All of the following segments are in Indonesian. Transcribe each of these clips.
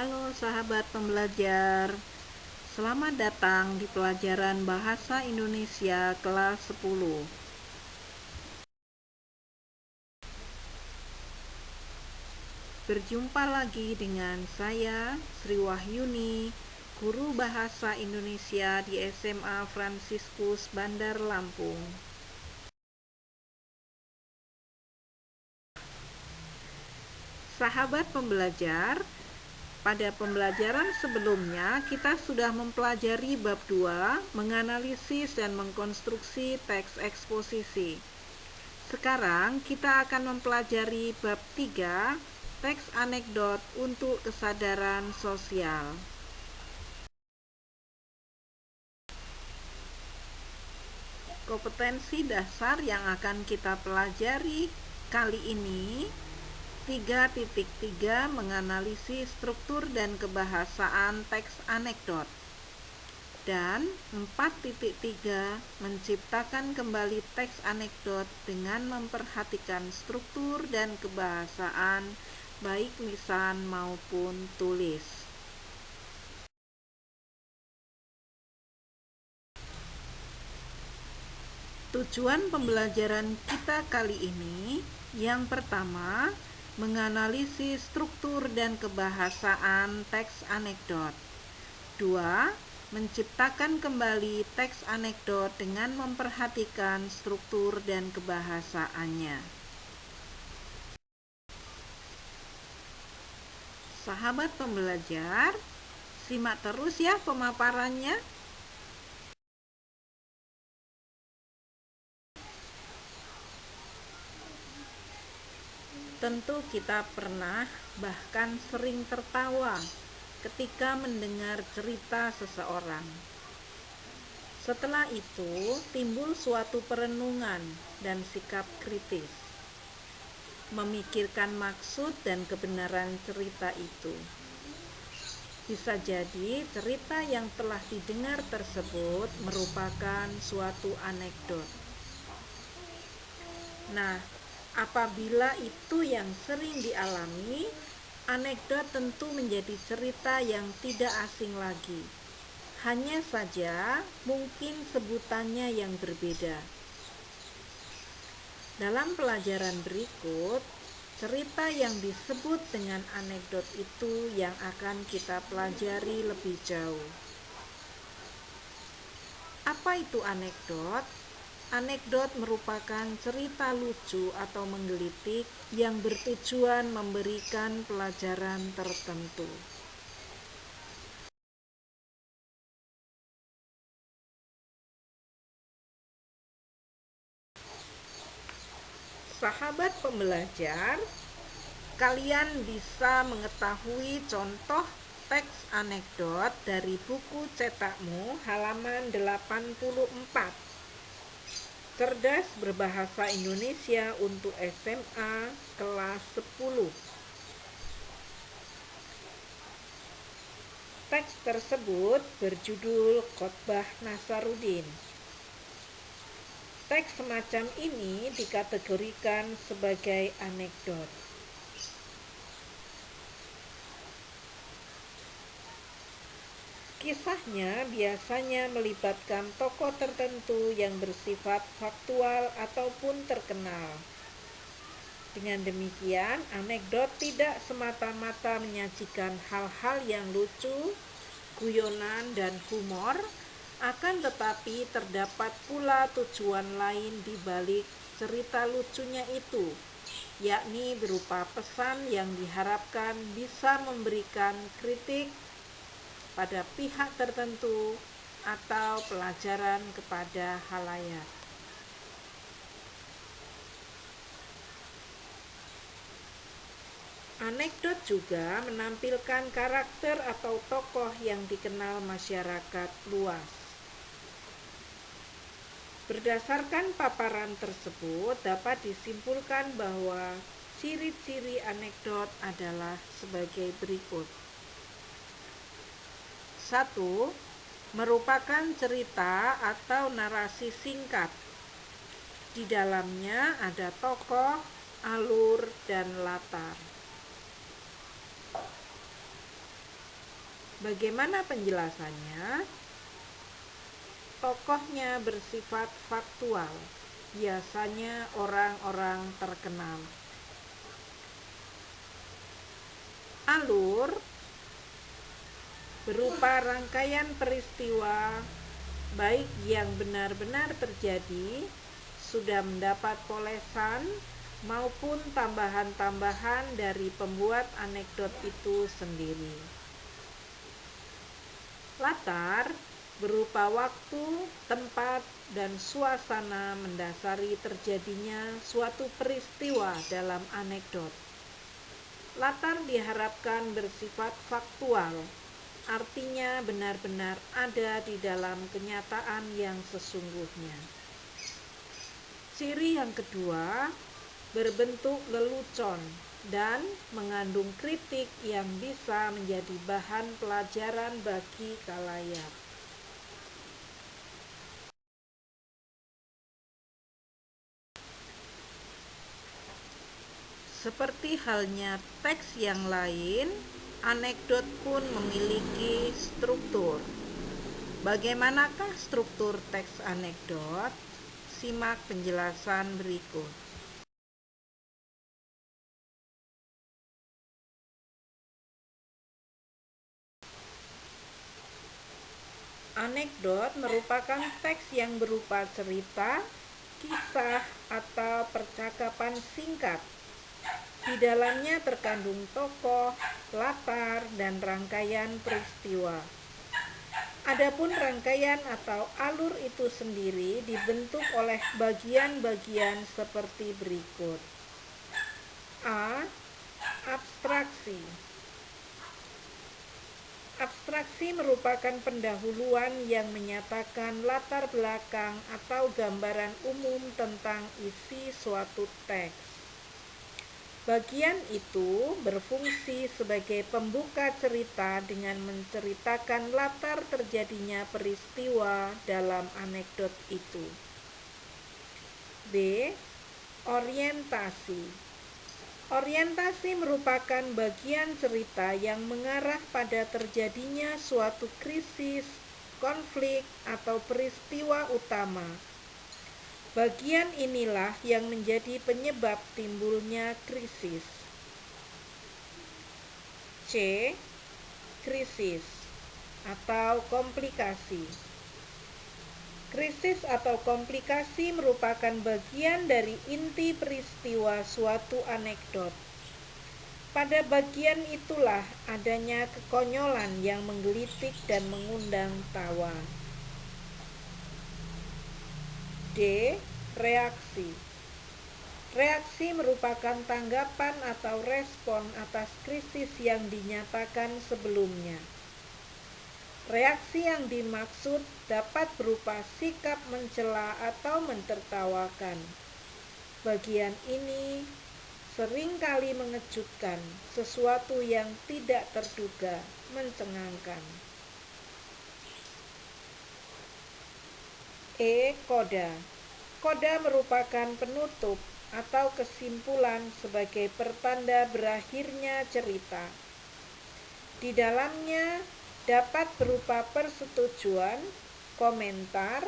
Halo sahabat pembelajar, selamat datang di pelajaran Bahasa Indonesia kelas 10. Berjumpa lagi dengan saya, Sri Wahyuni, guru Bahasa Indonesia di SMA Fransiskus Bandar Lampung. Sahabat pembelajar, pada pembelajaran sebelumnya kita sudah mempelajari bab 2, menganalisis dan mengkonstruksi teks eksposisi. Sekarang kita akan mempelajari bab 3, teks anekdot untuk kesadaran sosial. Kompetensi dasar yang akan kita pelajari kali ini 3.3 menganalisis struktur dan kebahasaan teks anekdot, dan 4.3 menciptakan kembali teks anekdot dengan memperhatikan struktur dan kebahasaan baik lisan maupun tulis. Tujuan pembelajaran kita kali ini yang pertama, menganalisis struktur dan kebahasaan teks anekdot. 2. Menciptakan kembali teks anekdot dengan memperhatikan struktur dan kebahasaannya. Sahabat pembelajar, simak terus ya pemaparannya. Tentu kita pernah bahkan sering tertawa ketika mendengar cerita seseorang. Setelah itu timbul suatu perenungan dan sikap kritis, memikirkan maksud dan kebenaran cerita itu. Bisa jadi cerita yang telah didengar tersebut merupakan suatu anekdot. Nah, apabila itu yang sering dialami, anekdot tentu menjadi cerita yang tidak asing lagi. Hanya saja mungkin sebutannya yang berbeda. Dalam pelajaran berikut, cerita yang disebut dengan anekdot itu yang akan kita pelajari lebih jauh. Apa itu anekdot? Anekdot merupakan cerita lucu atau menggelitik yang bertujuan memberikan pelajaran tertentu. Sahabat pembelajar, kalian bisa mengetahui contoh teks anekdot dari buku cetakmu halaman 84. Cerdas Berbahasa Indonesia untuk SMA kelas 10. Teks tersebut berjudul Khotbah Nasaruddin. Teks semacam ini dikategorikan sebagai anekdot. Kisahnya biasanya melibatkan tokoh tertentu yang bersifat faktual ataupun terkenal. Dengan demikian, anekdot tidak semata-mata menyajikan hal-hal yang lucu, guyonan, dan humor, akan tetapi terdapat pula tujuan lain di balik cerita lucunya itu, yakni berupa pesan yang diharapkan bisa memberikan kritik pada pihak tertentu atau pelajaran kepada khalayak. Anekdot juga menampilkan karakter atau tokoh yang dikenal masyarakat luas. Berdasarkan paparan tersebut, dapat disimpulkan bahwa ciri-ciri anekdot adalah sebagai berikut. 1. Merupakan cerita atau narasi singkat. Di dalamnya ada tokoh, alur, dan latar. Bagaimana penjelasannya? Tokohnya bersifat faktual, biasanya orang-orang terkenal. Alur berupa rangkaian peristiwa baik yang benar-benar terjadi, sudah mendapat polesan, maupun tambahan-tambahan dari pembuat anekdot itu sendiri. Latar berupa waktu, tempat, dan suasana mendasari terjadinya suatu peristiwa dalam anekdot. Latar diharapkan bersifat faktual, artinya benar-benar ada di dalam kenyataan yang sesungguhnya. Ciri yang kedua, berbentuk lelucon dan mengandung kritik yang bisa menjadi bahan pelajaran bagi khalayak. Seperti halnya teks yang lain, anekdot pun memiliki struktur. Bagaimanakah struktur teks anekdot? Simak penjelasan berikut. Anekdot merupakan teks yang berupa cerita, kisah, atau percakapan singkat. Di dalamnya terkandung tokoh, latar, dan rangkaian peristiwa. Adapun rangkaian atau alur itu sendiri dibentuk oleh bagian-bagian seperti berikut. A. Abstraksi. Abstraksi merupakan pendahuluan yang menyatakan latar belakang atau gambaran umum tentang isi suatu teks. Bagian itu berfungsi sebagai pembuka cerita dengan menceritakan latar terjadinya peristiwa dalam anekdot itu. B. Orientasi. Orientasi merupakan bagian cerita yang mengarah pada terjadinya suatu krisis, konflik, atau peristiwa utama. Bagian inilah yang menjadi penyebab timbulnya krisis. C. Krisis atau komplikasi. Krisis atau komplikasi merupakan bagian dari inti peristiwa suatu anekdot. Pada bagian itulah adanya kekonyolan yang menggelitik dan mengundang tawa. D. Reaksi. Reaksi merupakan tanggapan atau respon atas krisis yang dinyatakan sebelumnya. Reaksi yang dimaksud dapat berupa sikap mencela atau mentertawakan. Bagian ini seringkali mengejutkan, sesuatu yang tidak terduga, mencengangkan. E. Koda. Koda merupakan penutup atau kesimpulan sebagai pertanda berakhirnya cerita. Di dalamnya dapat berupa persetujuan, komentar,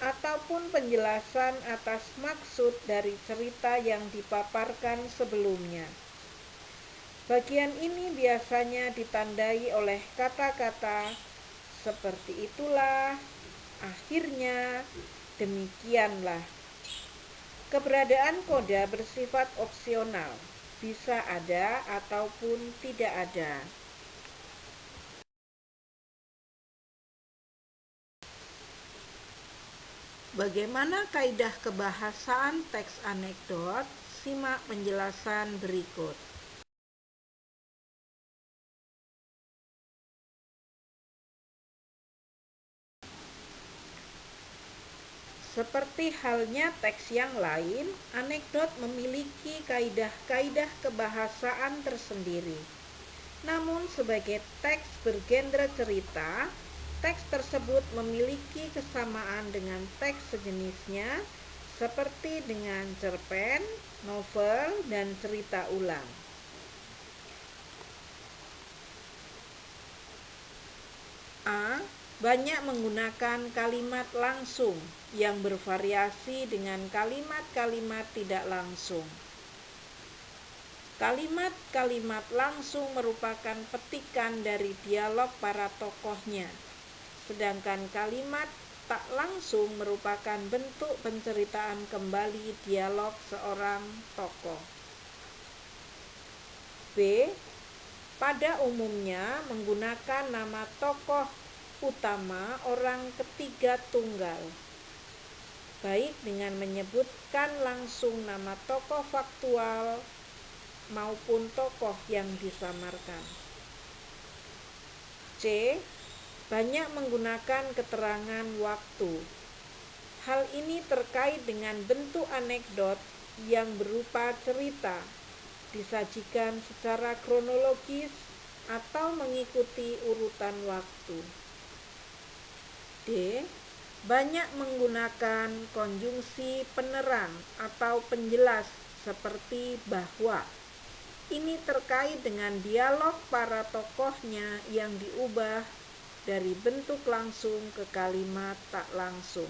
ataupun penjelasan atas maksud dari cerita yang dipaparkan sebelumnya. Bagian ini biasanya ditandai oleh kata-kata seperti itulah, akhirnya, demikianlah. Keberadaan koda bersifat opsional, bisa ada ataupun tidak ada. Bagaimana kaidah kebahasaan teks anekdot? Simak penjelasan berikut. Seperti halnya teks yang lain, anekdot memiliki kaidah-kaidah kebahasaan tersendiri. Namun sebagai teks bergenre cerita, teks tersebut memiliki kesamaan dengan teks sejenisnya seperti dengan cerpen, novel, dan cerita ulang. A. Banyak menggunakan kalimat langsung yang bervariasi dengan kalimat-kalimat tidak langsung. Kalimat-kalimat langsung merupakan petikan dari dialog para tokohnya, sedangkan kalimat tak langsung merupakan bentuk penceritaan kembali dialog seorang tokoh. B. Pada umumnya menggunakan nama tokoh utama orang ketiga tunggal, baik dengan menyebutkan langsung nama tokoh faktual maupun tokoh yang disamarkan. C. Banyak menggunakan keterangan waktu. Hal ini terkait dengan bentuk anekdot yang berupa cerita, disajikan secara kronologis atau mengikuti urutan waktu. D. Banyak menggunakan konjungsi penerang atau penjelas seperti bahwa. Ini terkait dengan dialog para tokohnya yang diubah dari bentuk langsung ke kalimat tak langsung.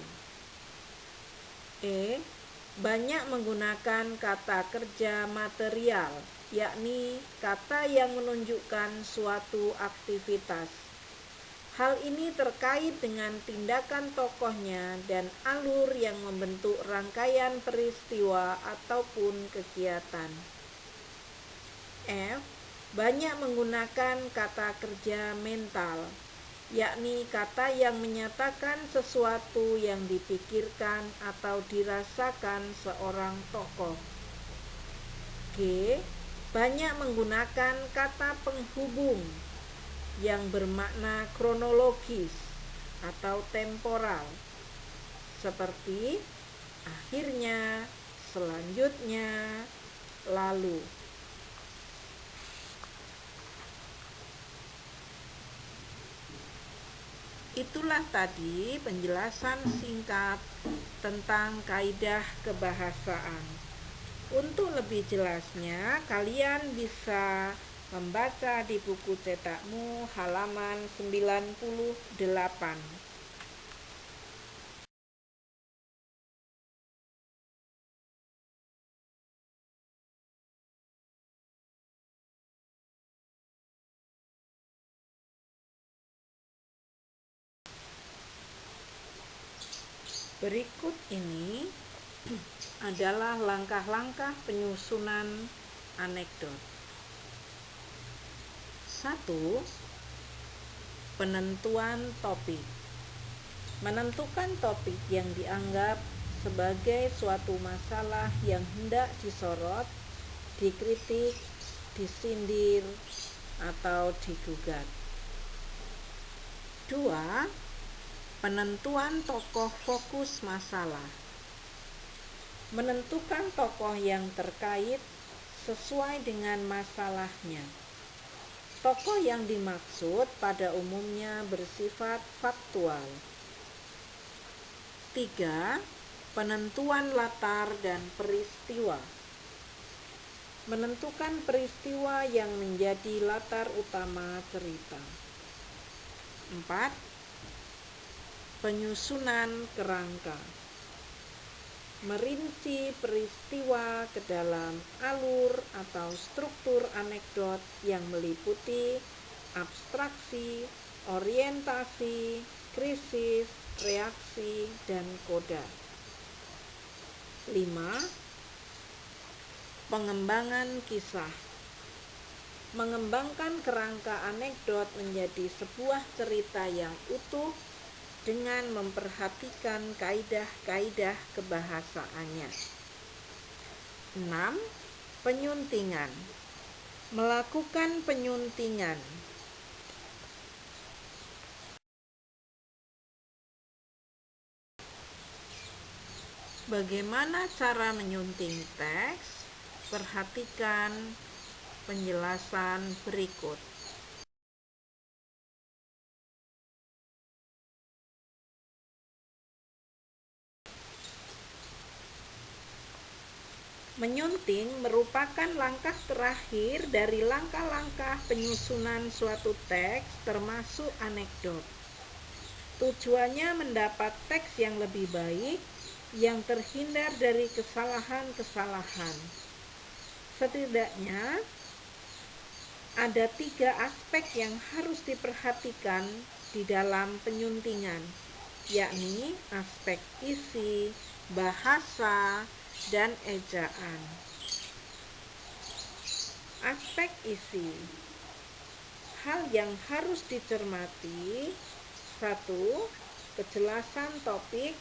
E. Banyak menggunakan kata kerja material, yakni kata yang menunjukkan suatu aktivitas. Hal ini terkait dengan tindakan tokohnya dan alur yang membentuk rangkaian peristiwa ataupun kegiatan. F. Banyak menggunakan kata kerja mental, yakni kata yang menyatakan sesuatu yang dipikirkan atau dirasakan seorang tokoh. G. Banyak menggunakan kata penghubung yang bermakna kronologis atau temporal, seperti akhirnya, selanjutnya, lalu. Itulah tadi penjelasan singkat tentang kaidah kebahasaan. Untuk lebih jelasnya, kalian bisa membaca di buku cetakmu halaman 98. Berikut ini adalah langkah-langkah penyusunan anekdot. 1. Penentuan topik. Menentukan topik yang dianggap sebagai suatu masalah yang hendak disorot, dikritik, disindir, atau digugat. 2. Penentuan tokoh fokus masalah. Menentukan tokoh yang terkait sesuai dengan masalahnya. Tokoh yang dimaksud pada umumnya bersifat faktual. 3. Penentuan latar dan peristiwa. Menentukan peristiwa yang menjadi latar utama cerita. 4. Penyusunan kerangka. Merinci peristiwa ke dalam alur atau struktur anekdot yang meliputi abstraksi, orientasi, krisis, reaksi, dan koda. 5. Pengembangan kisah. Mengembangkan kerangka anekdot menjadi sebuah cerita yang utuh dengan memperhatikan kaidah-kaidah kebahasaannya. 6. Penyuntingan. Melakukan penyuntingan. Bagaimana cara menyunting teks? Perhatikan penjelasan berikut. Menyunting merupakan langkah terakhir dari langkah-langkah penyusunan suatu teks termasuk anekdot. Tujuannya mendapat teks yang lebih baik, yang terhindar dari kesalahan-kesalahan. Setidaknya ada 3 aspek yang harus diperhatikan di dalam penyuntingan, yakni aspek isi, bahasa, dan ejaan. Aspek isi. Hal yang harus dicermati: 1. Kejelasan topik.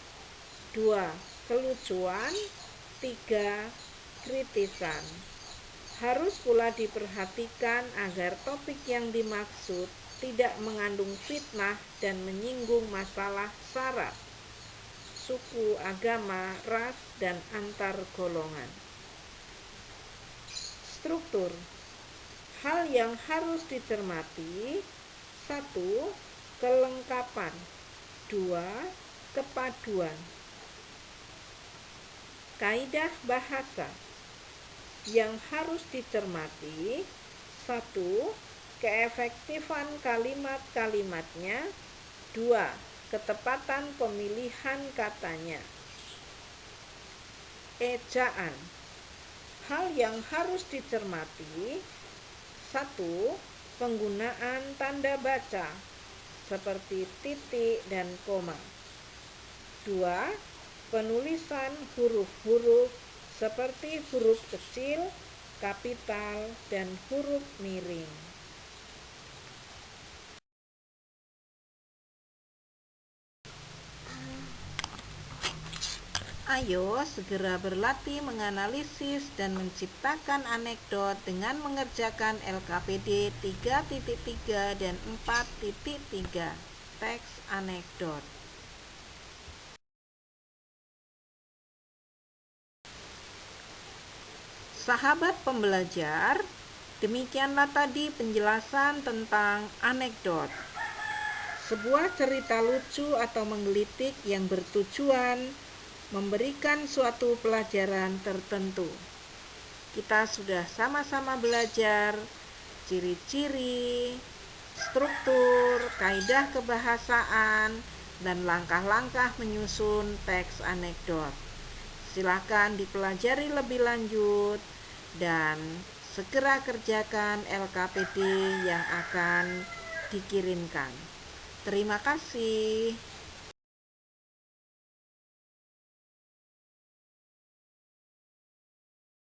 2. Kelucuan. 3. Kritisan. Harus pula diperhatikan agar topik yang dimaksud tidak mengandung fitnah dan menyinggung masalah syarat, suku, agama, ras, dan antar golongan. Struktur. Hal yang harus dicermati: 1. Kelengkapan. 2. Kepaduan. Kaidah bahasa yang harus dicermati: 1. Keefektifan kalimat-kalimatnya. 2. Ketepatan pemilihan katanya. Ejaan. Hal yang harus dicermati: 1. Penggunaan tanda baca seperti titik dan koma. 2. Penulisan huruf-huruf seperti huruf kecil, kapital, dan huruf miring. Ayo segera berlatih menganalisis dan menciptakan anekdot dengan mengerjakan LKPD 3.3 dan 4.3. Teks anekdot. Sahabat pembelajar, demikianlah tadi penjelasan tentang anekdot. Sebuah cerita lucu atau menggelitik yang bertujuan memberikan suatu pelajaran tertentu. Kita sudah sama-sama belajar ciri-ciri, struktur, kaidah kebahasaan, dan langkah-langkah menyusun teks anekdot. Silakan dipelajari lebih lanjut dan segera kerjakan LKPD yang akan dikirimkan. Terima kasih.